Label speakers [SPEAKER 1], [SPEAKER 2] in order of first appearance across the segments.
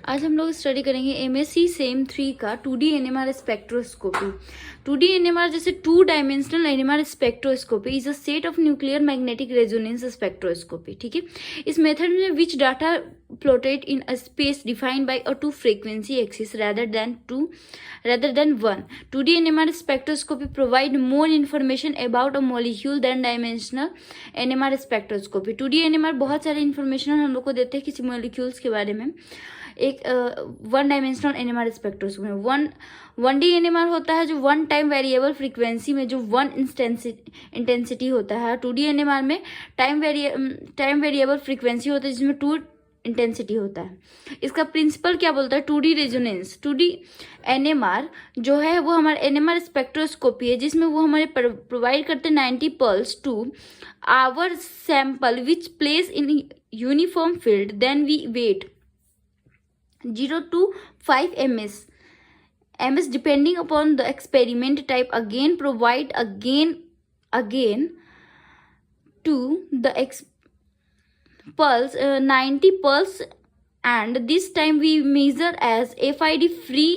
[SPEAKER 1] आज हम लोग स्टडी करेंगे एमएससी सेम 3 का 2D NMR spectroscopy. 2D NMR जैसे 2 dimensional NMR spectroscopy is a set of nuclear magnetic resonance spectroscopy. ठीक है, इस मेथड में which data plotted in a space defined by a 2 frequency axis rather than one. 2D NMR spectroscopy provide more information about a molecule than dimensional NMR spectroscopy. 2D NMR बहुत सारे information हम लोग को देते हैं किसी molecules के बारे में। एक 1 डायमेंशनल एनएमआर स्पेक्ट्रोस्कोपी में 1D एनएमआर होता है जो 1 टाइम वेरिएबल फ्रीक्वेंसी में जो 1 इंटेंसिटी होता है। 2D एनएमआर में टाइम वेरिएबल फ्रीक्वेंसी होता है जिसमें 2 इंटेंसिटी होता है। इसका प्रिंसिपल क्या बोलता है? 2D resonance. 2D एनएमआर जो है वो हमारा एनएमआर स्पेक्ट्रोस्कोपी है जिसमें वो हमारे प्रोवाइड करते हैं 90 pulse to our sample which place in uniform field, then we wait 0 to 5 ms depending upon the experiment type, again provide again to the pulse 90 pulse, and this time we measure as FID free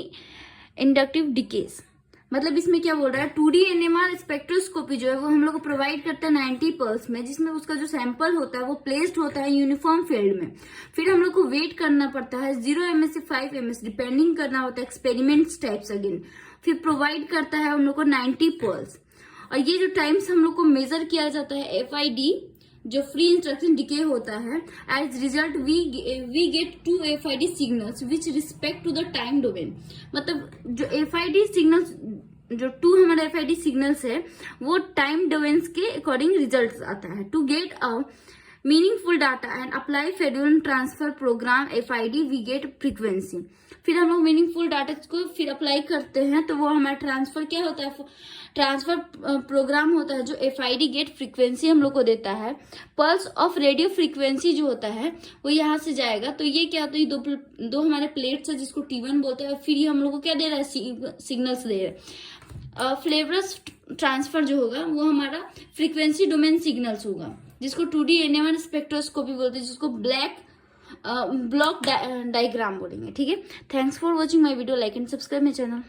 [SPEAKER 1] inductive decays. मतलब इसमें क्या बोल रहा है? 2D NMR spectroscopy जो है वो हम लोग को प्रोवाइड करता है 90 पल्स में, जिसमें उसका जो सैंपल होता है वो प्लेस्ड होता है यूनिफॉर्म फील्ड में। फिर हम लोग को वेट करना पड़ता है 0 ms से 5 ms डिपेंडिंग करना होता है एक्सपेरिमेंट्स टाइप्स अगेन। फिर प्रोवाइड करता है हम लोग को 90 पल्स, और ये जो टाइम्स हम लोग को मेजर किया जाता है FID जो फ्री इंस्ट्रक्शन डिके होता है। As result we get 2 FID signals which respect to the time domain. मतलब जो FID सिग्नल्स जो 2 हमारा FID सिग्नल्स है वो टाइम डोमेन्स के अकॉर्डिंग रिजल्ट आता है। To get a meaningful data and apply federal transfer program FID we get frequency. फिर हम लोग मीनिंगफुल डाटा को फिर अप्लाई करते हैं तो वो हमारा ट्रांसफर क्या होता है? ट्रांसफर प्रोग्राम होता है जो FID गेट फ्रीक्वेंसी हम लोग को देता है। पल्स ऑफ रेडियो फ्रीक्वेंसी जो होता है वो यहाँ से जाएगा। तो ये क्या होता है? दो हमारे प्लेट्स है जिसको T1 बोलते हैं। फिर ये हम लोग को क्या दे रहा है? सिग्नल्स दे रहा है। फ्लेवरस ट्रांसफर जो होगा वो हमारा फ्रीक्वेंसी डोमेन सिग्नल्स होगा जिसको 2D एनएमआर स्पेक्ट्रोस्कोपी बोलते हैं, जिसको ब्लॉक डायग्राम बोलेंगे। ठीक है, thanks for watching my video, like and subscribe my channel.